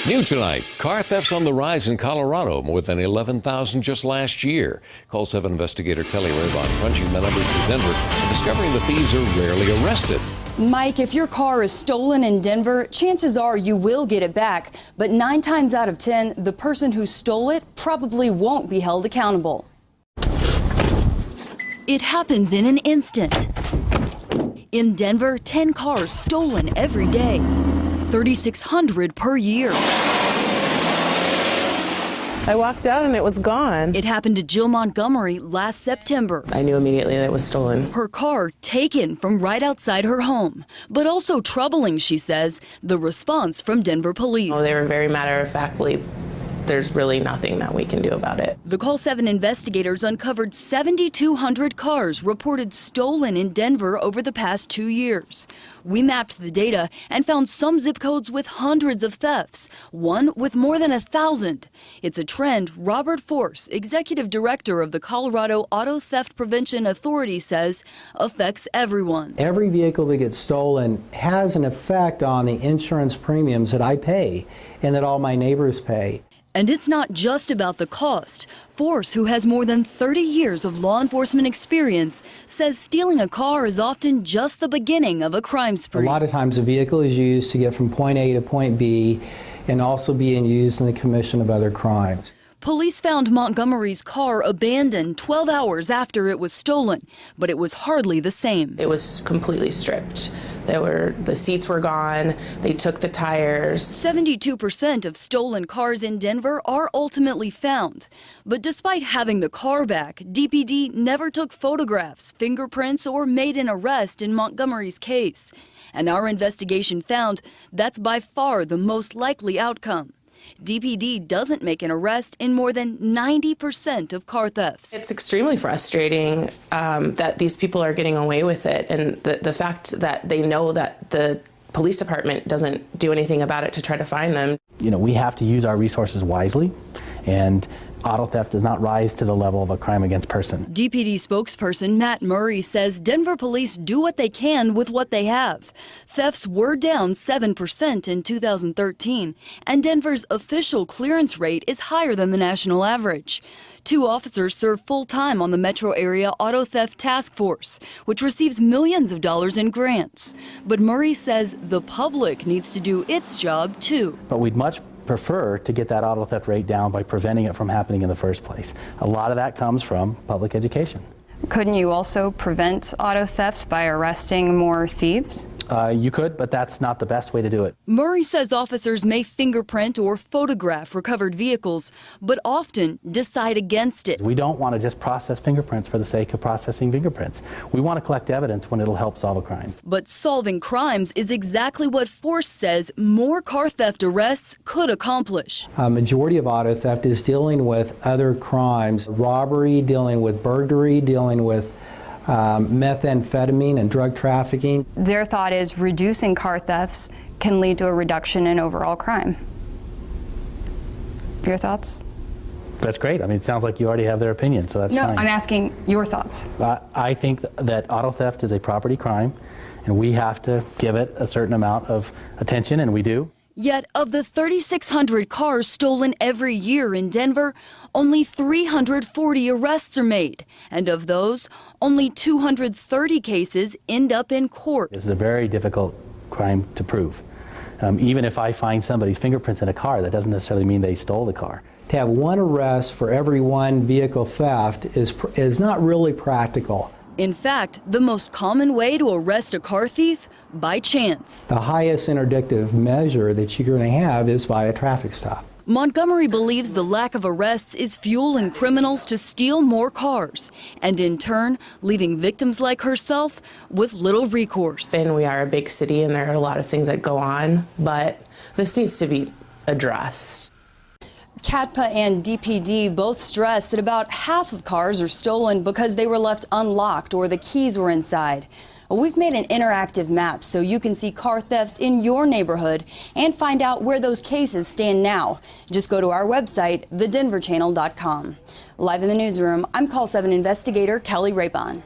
New tonight, car thefts on the rise in Colorado, more than 11,000 just last year. Call 7 investigator Keli Rabon crunching the numbers for Denver and discovering the thieves are rarely arrested. Mike, if your car is stolen in Denver, chances are you will get it back. But 9 times out of 10, the person who stole it probably won't be held accountable. It happens in an instant. In Denver, 10 cars stolen every day. 3,600 per year. I walked out and it was gone. It happened to Jill Montgomery last September. I knew immediately that it was stolen. Her car taken from right outside her home. But also troubling, she says, the response from Denver police. Oh, they were very matter-of-factly. There's really nothing that we can do about it. The Call 7 investigators uncovered 7,200 cars reported stolen in Denver over the past 2 years. We mapped the data and found some zip codes with hundreds of thefts, one with more than 1,000. It's a trend Robert Force, executive director of the Colorado Auto Theft Prevention Authority, says affects everyone. Every vehicle that gets stolen has an effect on the insurance premiums that I pay and that all my neighbors pay. And it's not just about the cost. Force, who has more than 30 years of law enforcement experience, says stealing a car is often just the beginning of a crime spree. A lot of times a vehicle is used to get from point A to point B and also being used in the commission of other crimes. Police found Montgomery's car abandoned 12 hours after it was stolen, but it was hardly the same. It was completely stripped. The seats were gone. They took the tires. 72% of stolen cars in Denver are ultimately found. But despite having the car back, DPD never took photographs, fingerprints, or made an arrest in Montgomery's case. And our investigation found that's by far the most likely outcome. DPD doesn't make an arrest in more than 90% of car thefts. It's extremely frustrating that these people are getting away with it, and the fact that they know that the police department doesn't do anything about it to try to find them. You know, we have to use our resources wisely, and auto theft does not rise to the level of a crime against person. DPD spokesperson Matt Murray says Denver police do what they can with what they have. Thefts were down 7% in 2013, and Denver's official clearance rate is higher than the national average. 2 officers serve full-time on the metro area auto theft task force, which receives millions of dollars in grants. But Murray says the public needs to do its job too. But we'd much prefer to get that auto theft rate down by preventing it from happening in the first place. A lot of that comes from public education. Couldn't you also prevent auto thefts by arresting more thieves? You could, but that's not the best way to do it. Murray says officers may fingerprint or photograph recovered vehicles, but often decide against it. We don't want to just process fingerprints for the sake of processing fingerprints. We want to collect evidence when it'll help solve a crime. But solving crimes is exactly what Force says more car theft arrests could accomplish. A majority of auto theft is dealing with other crimes, robbery, dealing with burglary, dealing with methamphetamine and drug trafficking. Their thought is reducing car thefts can lead to a reduction in overall crime. Your thoughts? That's great. I mean, it sounds like you already have their opinion, so that's No, fine. I'm asking your thoughts. I think that auto theft is a property crime, and we have to give it a certain amount of attention, and we do. Yet, of the 3,600 cars stolen every year in Denver, only 340 arrests are made. And of those, only 230 cases end up in court. This is a very difficult crime to prove. Even if I find somebody's fingerprints in a car, that doesn't necessarily mean they stole the car. To have one arrest for every one vehicle theft is not really practical. In fact, the most common way to arrest a car thief? By chance. The highest interdictive measure that you're going to have is by a traffic stop. Montgomery believes the lack of arrests is fueling criminals to steal more cars, and in turn, leaving victims like herself with little recourse. And we are a big city and there are a lot of things that go on, but this needs to be addressed. CATPA and DPD both stress that about half of cars are stolen because they were left unlocked or the keys were inside. We've made an interactive map so you can see car thefts in your neighborhood and find out where those cases stand now. Just go to our website, thedenverchannel.com. Live in the newsroom, I'm Call 7 investigator Keli Rabon.